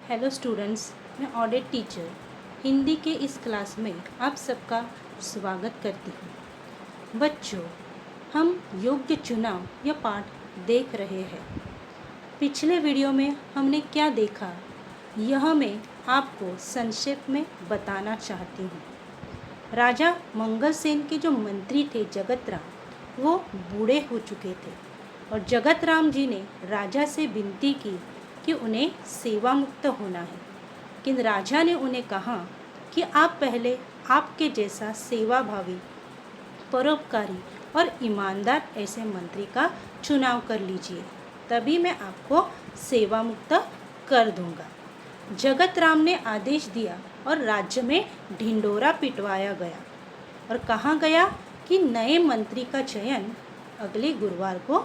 Hello students, मैं audit teacher Hindi के इस क्लास में आप सबका स्वागत करती हूँ। बच्चों, हम योग्य चुनाव यह पाठ देख रहे हैं। पिछले वीडियो में हमने क्या देखा, यह मैं आपको संक्षेप में बताना चाहती हूँ। राजा मंगलसेन के जो मंत्री थे जगत राम, वो बूढ़े हो चुके थे और जगत राम जी ने राजा से विनती की कि उन्हें सेवा मुक्त होना है। लेकिन राजा ने उन्हें कहा कि आप पहले आपके जैसा सेवाभावी, परोपकारी और ईमानदार ऐसे मंत्री का चुनाव कर लीजिए, तभी मैं आपको सेवा मुक्त कर दूंगा। जगत राम ने आदेश दिया और राज्य में ढिंडोरा पिटवाया गया और कहा गया कि नए मंत्री का चयन अगले गुरुवार को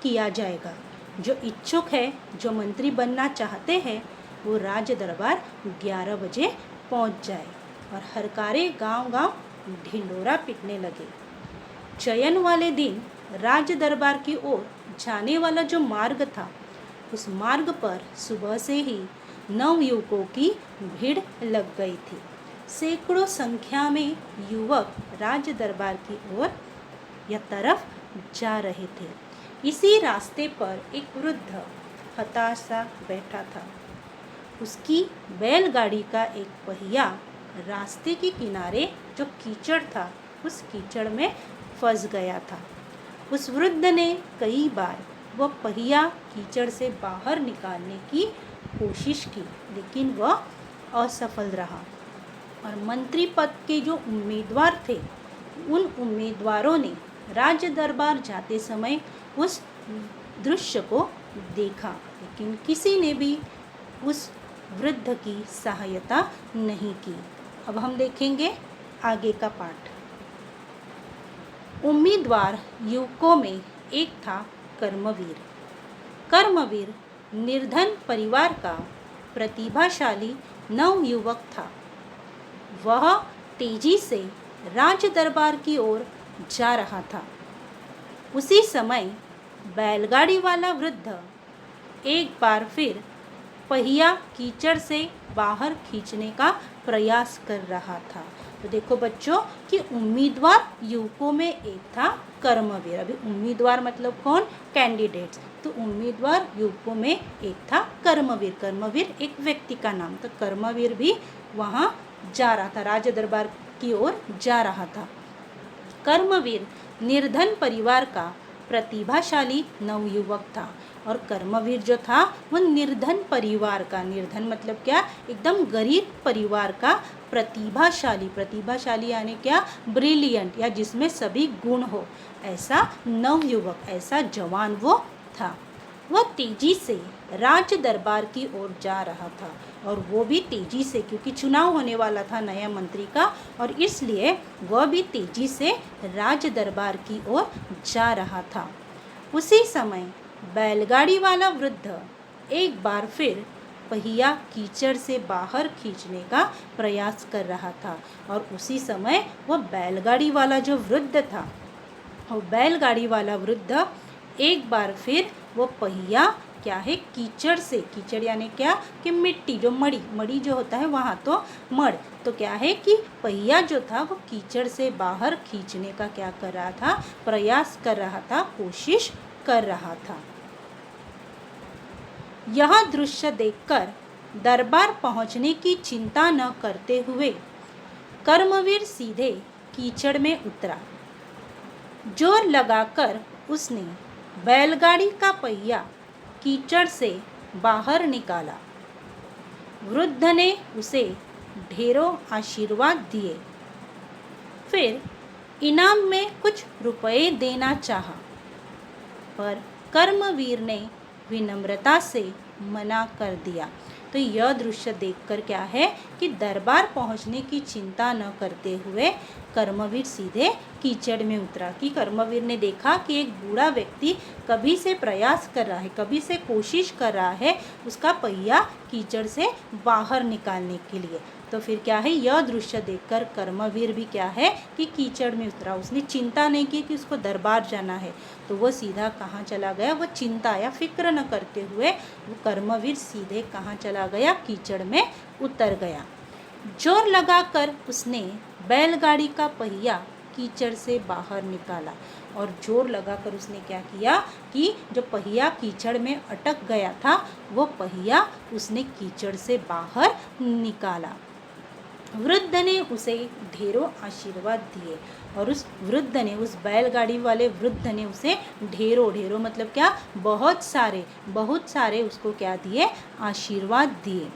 किया जाएगा। जो इच्छुक है, जो मंत्री बनना चाहते हैं, वो राज दरबार 11 बजे पहुंच जाए। और हरकारे गांव-गांव ढिंडोरा पिटने लगे। चयन वाले दिन राज दरबार की ओर जाने वाला जो मार्ग था, उस मार्ग पर सुबह से ही नवयुवकों की भीड़ लग गई थी। सैकड़ों संख्या में युवक राज दरबार की ओर या तरफ जा रहे थे। इसी रास्ते पर एक वृद्ध हताश सा बैठा था। उसकी बैलगाड़ी का एक पहिया रास्ते के किनारे जो कीचड़ था, उस कीचड़ में फंस गया था। उस वृद्ध ने कई बार वह पहिया कीचड़ से बाहर निकालने की कोशिश की, लेकिन वह असफल रहा। और मंत्री पद के जो उम्मीदवार थे, उन उम्मीदवारों ने राज दरबार जाते समय उस दृश्य को देखा, लेकिन किसी ने भी उस वृद्ध की सहायता नहीं की। अब हम देखेंगे आगे का पाठ। उम्मीदवार युवकों में एक था कर्मवीर। कर्मवीर निर्धन परिवार का प्रतिभाशाली नवयुवक था। वह तेजी से राज दरबार की ओर जा रहा था। उसी समय बैलगाड़ी वाला वृद्ध एक बार फिर पहिया कीचड़ से बाहर खींचने का प्रयास कर रहा था। तो देखो बच्चों कि उम्मीदवार युवकों में एक था कर्मवीर। अभी उम्मीदवार मतलब कौन? कैंडिडेट्स। तो उम्मीदवार युवकों में एक था कर्मवीर। कर्मवीर एक व्यक्ति का नाम। तो कर्मवीर भी वहाँ जा रहा था, राज दरबार की ओर जा रहा था। कर्मवीर निर्धन परिवार का प्रतिभाशाली नवयुवक था। और कर्मवीर जो था वो निर्धन परिवार का, निर्धन मतलब क्या? एकदम गरीब परिवार का प्रतिभाशाली। प्रतिभाशाली यानी क्या? ब्रिलियंट, या जिसमें सभी गुण हो, ऐसा नवयुवक, ऐसा जवान वो था। वह तेजी से राज दरबार की ओर जा रहा था, और वो भी तेजी से, क्योंकि चुनाव होने वाला था नया मंत्री का, और इसलिए वह भी तेजी से राज दरबार की ओर जा रहा था। उसी समय बैलगाड़ी वाला वृद्ध एक बार फिर पहिया कीचड़ से बाहर खींचने का प्रयास कर रहा था। और उसी समय वह बैलगाड़ी वाला जो वृद्ध था, वो बैलगाड़ी वाला वृद्ध एक बार फिर वो पहिया क्या है? कीचड़ से, कीचड़ यानी क्या? कि मिट्टी, जो मड़ी जो होता है वहाँ तो मड़, तो क्या है कि पहिया जो था वो कीचड़ से बाहर खींचने का क्या कर रहा था? प्रयास कर रहा था, कोशिश कर रहा था। यह दृश्य देखकर दरबार पहुँचने की चिंता न करते हुए कर्मवीर सीधे कीचड़ में उतरा। जोर लगाकर उसने बैलगाड़ी का पहिया कीचड़ से बाहर निकाला। वृद्ध ने उसे ढेरों आशीर्वाद दिए, फिर इनाम में कुछ रुपए देना चाहा, पर कर्मवीर ने विनम्रता से मना कर दिया। तो यह दृश्य देखकर क्या है कि दरबार पहुंचने की चिंता न करते हुए कर्मवीर सीधे कीचड़ में उतरा। कि कर्मवीर ने देखा कि एक बूढ़ा व्यक्ति कभी से प्रयास कर रहा है, कभी से कोशिश कर रहा है उसका पहिया कीचड़ से बाहर निकालने के लिए। तो फिर क्या है, यह दृश्य देखकर कर्मवीर भी क्या है कि कीचड़ में उतरा। उसने चिंता नहीं की कि उसको दरबार जाना है, तो वो सीधा कहाँ चला गया? वो चिंता या फिक्र न करते हुए वो कर्मवीर सीधे कहाँ चला गया, कीचड़ में उतर गया। जोर लगाकर उसने बैलगाड़ी का पहिया कीचड़ से बाहर निकाला। और जोर लगाकर उसने क्या किया कि जो पहिया कीचड़ में अटक गया था वो पहिया उसने कीचड़ से बाहर निकाला। वृद्ध ने उसे ढेरों आशीर्वाद दिए और उस वृद्ध ने, उस बैलगाड़ी वाले वृद्ध ने उसे ढेरों मतलब क्या, बहुत सारे उसको क्या दिए, आशीर्वाद दिए।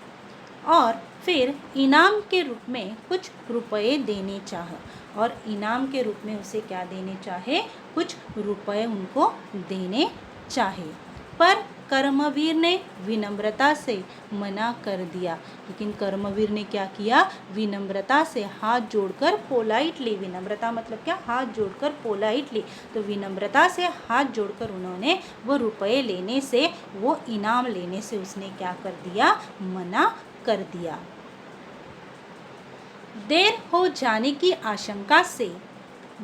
और फिर इनाम के रूप में कुछ रुपए देने चाहे, और इनाम के रूप में उसे क्या देने चाहे, कुछ रुपए उनको देने चाहे। पर कर्मवीर ने विनम्रता से मना कर दिया। लेकिन कर्मवीर ने क्या किया, विनम्रता से हाथ जोड़कर, पोलाइटली, विनम्रता मतलब क्या, हाथ जोड़कर, पोलाइटली, तो विनम्रता से हाथ जोड़कर उन्होंने वो रुपए लेने से, वो इनाम लेने से उसने क्या कर दिया, मना कर दिया। देर हो जाने की आशंका से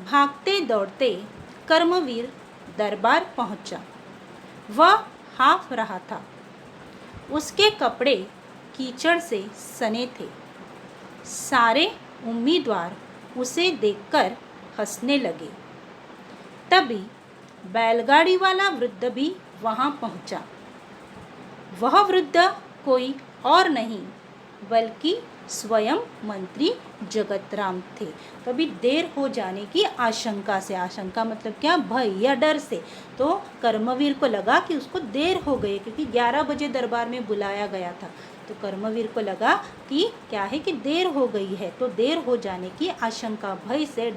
भागते दौड़ते कर्मवीर दरबार पहुंचा। वह हाफ रहा था, उसके कपड़े कीचड़ से सने थे। सारे उम्मीदवार उसे देखकर हंसने लगे। तभी बैलगाड़ी वाला वृद्ध भी वहां पहुंचा। वह वृद्ध कोई और नहीं बल्कि स्वयं मंत्री जगतराम थे। कभी देर हो जाने की आशंका से, आशंका मतलब क्या, भय या डर से, तो कर्मवीर को लगा कि उसको देर हो गई, क्योंकि 11 बजे दरबार में बुलाया गया था। तो कर्मवीर को लगा कि क्या है कि देर हो गई है, तो देर हो जाने की आशंका, भय से,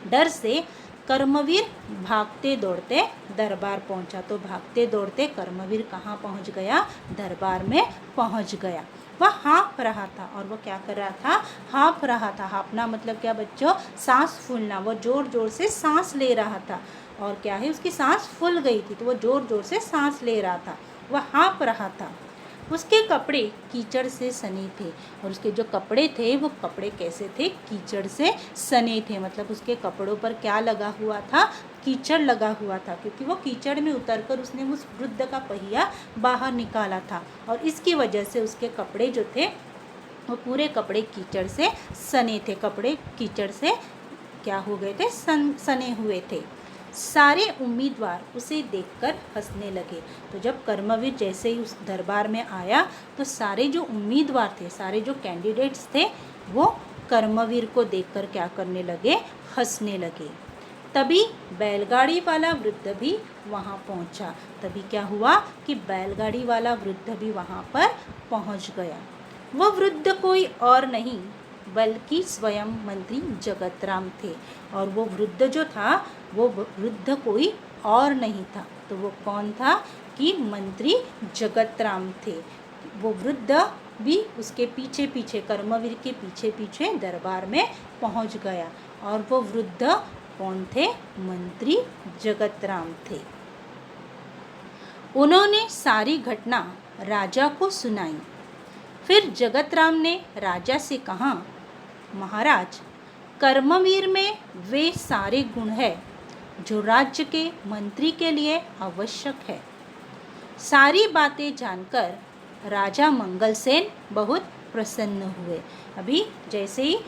डर से कर्मवीर भागते दौड़ते दरबार पहुंचा। तो भागते दौड़ते कर्मवीर कहाँ पहुंच गया, दरबार में पहुंच गया। वह हाँफ रहा था, और वो क्या कर रहा था, हाँफ रहा था। हाँफना मतलब क्या बच्चों, सांस फूलना। वो जोर जोर से सांस ले रहा था, और क्या है, उसकी सांस फूल गई थी, तो वो जोर जोर से सांस ले रहा था। वह हाँफ रहा था। उसके कपड़े कीचड़ से सने थे, और उसके जो कपड़े थे वो कपड़े कैसे थे, कीचड़ से सने थे। मतलब उसके कपड़ों पर क्या लगा हुआ था, कीचड़ लगा हुआ था, क्योंकि वो कीचड़ में उतरकर उसने उस वृद्ध का पहिया बाहर निकाला था, और इसकी वजह से उसके कपड़े जो थे वो पूरे कपड़े कीचड़ से सने थे। कपड़े कीचड़ से क्या हो गए थे, सने हुए थे। सारे उम्मीदवार उसे देखकर हंसने लगे। तो जब कर्मवीर जैसे ही उस दरबार में आया तो सारे जो उम्मीदवार थे, सारे जो कैंडिडेट्स थे, वो कर्मवीर को देखकर क्या करने लगे, हंसने लगे। तभी बैलगाड़ी वाला वृद्ध भी वहाँ पहुँचा। तभी क्या हुआ कि बैलगाड़ी वाला वृद्ध भी वहाँ पर पहुँच गया। वह वृद्ध कोई और नहीं बल्कि स्वयं मंत्री जगतराम थे। और वो वृद्ध जो था, वो वृद्ध कोई और नहीं था, तो वो कौन था कि मंत्री जगतराम थे। वो वृद्ध भी उसके पीछे पीछे, कर्मवीर के पीछे पीछे दरबार में पहुंच गया। और वो वृद्ध कौन थे, मंत्री जगतराम थे। उन्होंने सारी घटना राजा को सुनाई। फिर जगतराम ने राजा से कहा, महाराज, कर्मवीर में वे सारे गुण हैं जो राज्य के मंत्री के लिए आवश्यक है। सारी बातें जानकर राजा मंगलसेन बहुत प्रसन्न हुए। अभी जैसे ही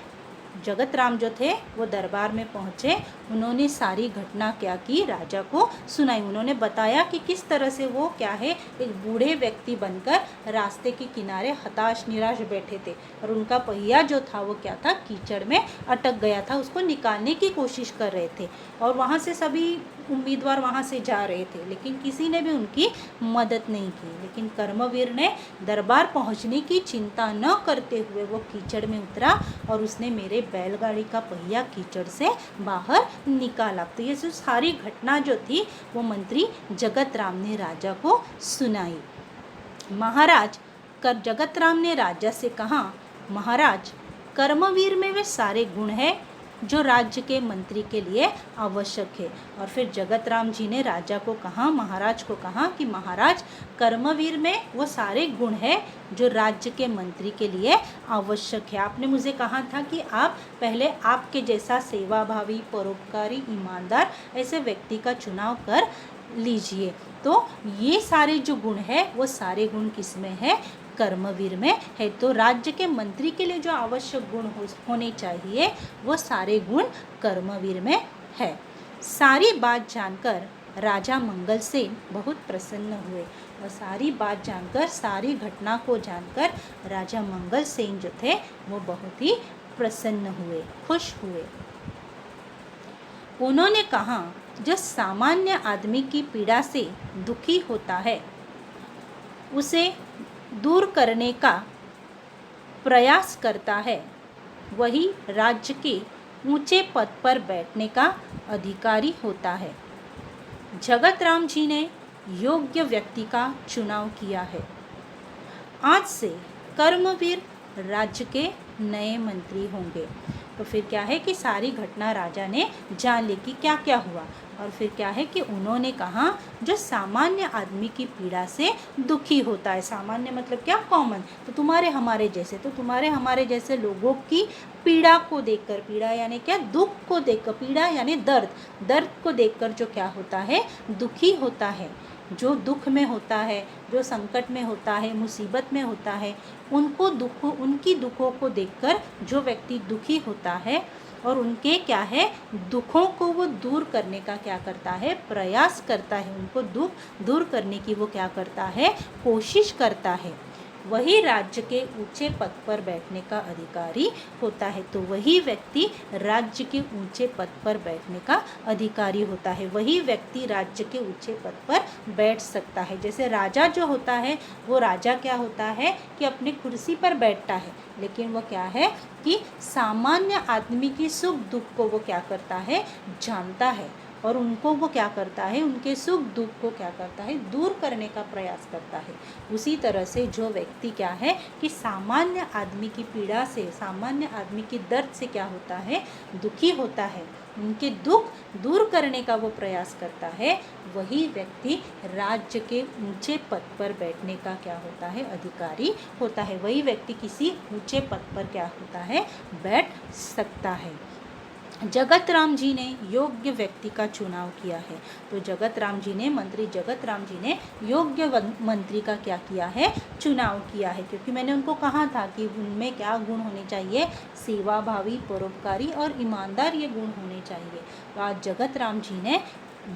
जगतराम जो थे वो दरबार में पहुँचे, उन्होंने सारी घटना क्या की, राजा को सुनाई। उन्होंने बताया कि किस तरह से वो क्या है, एक बूढ़े व्यक्ति बनकर रास्ते के किनारे हताश निराश बैठे थे, और उनका पहिया जो था वो क्या था, कीचड़ में अटक गया था। उसको निकालने की कोशिश कर रहे थे, और वहाँ से सभी उम्मीदवार वहाँ से जा रहे थे, लेकिन किसी ने भी उनकी मदद नहीं की। लेकिन कर्मवीर ने दरबार पहुँचने की चिंता न करते हुए वो कीचड़ में उतरा, और उसने मेरे बैलगाड़ी का पहिया कीचड़ से बाहर निकाला। तो ये सारी घटना जो थी वो मंत्री जगतराम ने राजा को सुनाई। महाराज, जगतराम ने राजा से कहा, महाराज, कर्मवीर में वे सारे गुण हैं जो राज्य के मंत्री के लिए आवश्यक है। और फिर जगतराम जी ने राजा को कहा, महाराज को कहा कि महाराज, कर्मवीर में वो सारे गुण हैं जो राज्य के मंत्री के लिए आवश्यक है। आपने मुझे कहा था कि आप पहले आपके जैसा सेवाभावी, परोपकारी, ईमानदार ऐसे व्यक्ति का चुनाव कर लीजिए। तो ये सारे जो गुण हैं वो सारे गुण किस में है, कर्मवीर में है। तो राज्य के मंत्री के लिए जो आवश्यक गुण होने चाहिए वो सारे गुण कर्मवीर में है। सारी बात जानकर राजा मंगल सेन बहुत प्रसन्न हुए। और सारी बात जानकर, सारी घटना को जानकर राजा मंगल सेन जो थे वो बहुत ही प्रसन्न हुए, खुश हुए। उन्होंने कहा, जो सामान्य आदमी की पीड़ा से दुखी होता है उसे दूर करने का प्रयास करता है, वही राज्य के ऊंचे पद पर बैठने का अधिकारी होता है। जगत राम जी ने योग्य व्यक्ति का चुनाव किया है। आज से कर्मवीर राज्य के नए मंत्री होंगे। तो फिर क्या है कि सारी घटना राजा ने जान ली कि क्या क्या हुआ। और फिर क्या है कि उन्होंने कहा, जो सामान्य आदमी की पीड़ा से दुखी होता है, सामान्य मतलब क्या, कॉमन, तो तुम्हारे हमारे जैसे, तो तुम्हारे हमारे जैसे लोगों की पीड़ा को देखकर, पीड़ा यानी क्या, दुख को देखकर, पीड़ा यानी दर्द, दर्द को देखकर जो क्या होता है, दुखी होता है। जो दुख में होता है, जो संकट में होता है, मुसीबत में होता है, उनकी दुखों को देखकर जो व्यक्ति दुखी होता है और उनके क्या है, दुखों को वो दूर करने का क्या करता है, प्रयास करता है, उनको दुख दूर करने की वो क्या करता है, कोशिश करता है, वही राज्य के ऊंचे पद पर बैठने का अधिकारी होता है। तो वही व्यक्ति राज्य के ऊंचे पद पर बैठने का अधिकारी होता है, वही व्यक्ति राज्य के ऊंचे पद पर बैठ सकता है। जैसे राजा जो होता है वो राजा क्या होता है कि अपनी कुर्सी पर बैठता है, लेकिन वो क्या है कि सामान्य आदमी की सुख दुख को वो क्या करता है, जानता है, और उनको वो क्या करता है, उनके सुख दुख को क्या करता है, दूर करने का प्रयास करता है। उसी तरह से जो व्यक्ति क्या है कि सामान्य आदमी की पीड़ा से, सामान्य आदमी की दर्द से क्या होता है, दुखी होता है, उनके दुख दूर करने का वो प्रयास करता है, वही व्यक्ति राज्य के ऊंचे पद पर बैठने का क्या होता है, अधिकारी होता है। वही व्यक्ति किसी ऊंचे पद पर क्या होता है, बैठ सकता है। जगत राम जी ने योग्य व्यक्ति का चुनाव किया है। तो जगत राम जी ने, मंत्री जगत राम जी ने योग्य मंत्री का क्या किया है, चुनाव किया है। क्योंकि मैंने उनको कहा था कि उनमें क्या गुण होने चाहिए, सेवाभावी, परोपकारी और ईमानदार ये गुण होने चाहिए। तो आज जगत राम जी ने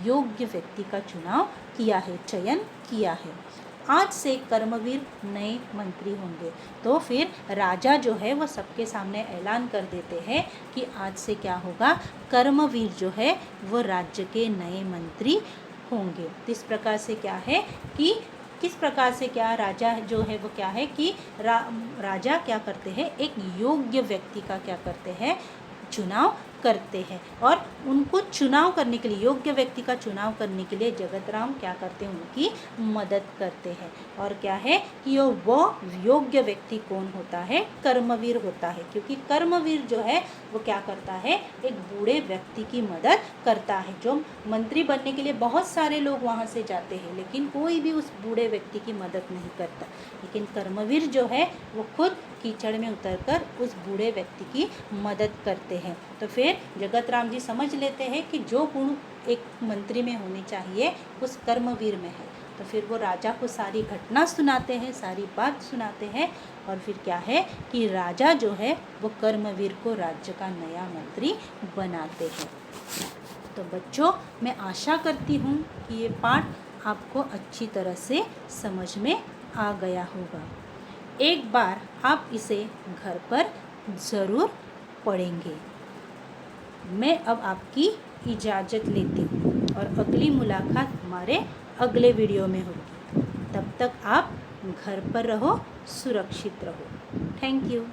योग्य व्यक्ति का चुनाव किया है, चयन किया है। आज से कर्मवीर नए मंत्री होंगे। तो फिर राजा जो है वो सबके सामने ऐलान कर देते हैं कि आज से क्या होगा, कर्मवीर जो है वो राज्य के नए मंत्री होंगे। तो इस प्रकार से क्या है कि किस प्रकार से क्या राजा जो है वो क्या है कि राजा क्या करते हैं, एक योग्य व्यक्ति का क्या करते हैं, चुनाव करते हैं। और उनको चुनाव करने के लिए, योग्य व्यक्ति का चुनाव करने के लिए जगत राम क्या करते हैं, उनकी मदद करते हैं। और क्या है कि वो योग्य व्यक्ति कौन होता है, कर्मवीर होता है। क्योंकि कर्मवीर जो है वो क्या करता है, एक बूढ़े व्यक्ति की मदद करता है। जो मंत्री बनने के लिए बहुत सारे लोग वहाँ से जाते हैं, लेकिन कोई भी उस बूढ़े व्यक्ति की मदद नहीं करता, लेकिन कर्मवीर जो है वो खुद कीचड़ में उतरकर उस बूढ़े व्यक्ति की मदद करते हैं। तो फिर जगत राम जी समझ लेते हैं कि जो गुण एक मंत्री में होने चाहिए उस कर्मवीर में है। तो फिर वो राजा को सारी घटना सुनाते हैं, सारी बात सुनाते हैं, और फिर क्या है कि राजा जो है वो कर्मवीर को राज्य का नया मंत्री बनाते हैं। तो बच्चों, मैं आशा करती हूँ कि ये पाठ आपको अच्छी तरह से समझ में आ गया होगा। एक बार आप इसे घर पर ज़रूर पढ़ेंगे। मैं अब आपकी इजाज़त लेती हूँ और अगली मुलाकात हमारे अगले वीडियो में होगी। तब तक आप घर पर रहो, सुरक्षित रहो। Thank you.